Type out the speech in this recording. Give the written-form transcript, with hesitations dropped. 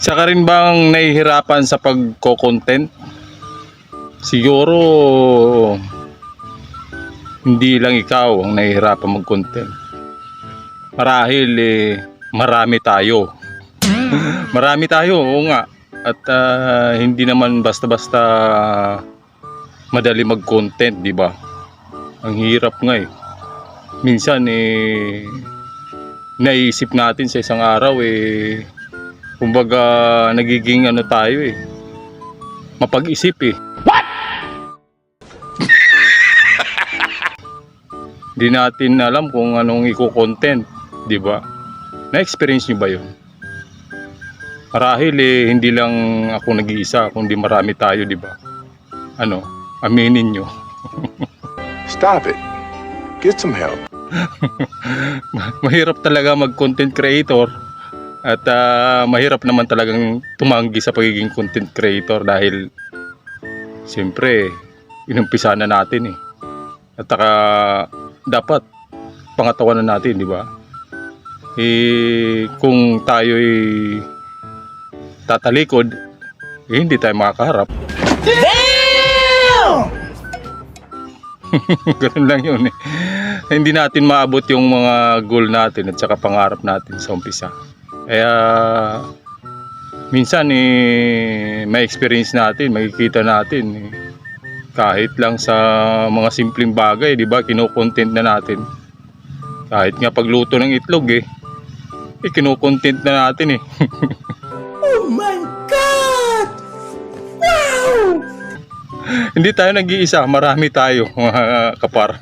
Isa ka rin bang nahihirapan sa pagko-content? Siguro hindi lang ikaw ang nahihirapan mag-content. Marahil marami tayo. Marami tayo, oo nga. At hindi naman basta-basta madali mag-content, di ba? Ang hirap nga eh. Minsan naiisip natin sa isang araw kumbaga nagiging ano tayo mapag-isip Di natin alam kung anong i-content, di ba? Na-experience nyo ba yun? Marahil hindi lang ako nag-iisa, kundi marami tayo, di ba? Ano, aminin nyo. Stop it. Get some help. Mahirap talaga mag-content creator at mahirap naman talagang tumanggi sa pagiging content creator dahil siyempre, inumpisa na natin At dapat pangatawanan natin, di ba? Kung tayo'y tatalikod, hindi tayo makakaharap. Damn! Ganun lang yun Hindi natin maabot yung mga goal natin at saka pangarap natin sa umpisa. Kaya minsan may experience natin, makikita natin kahit lang sa mga simpleng bagay, di ba, kino-content na natin. Kahit nga pagluto ng itlog kino-content na natin Oh my God! Wow! Hindi tayo nag-iisa, marami tayo mga kapar.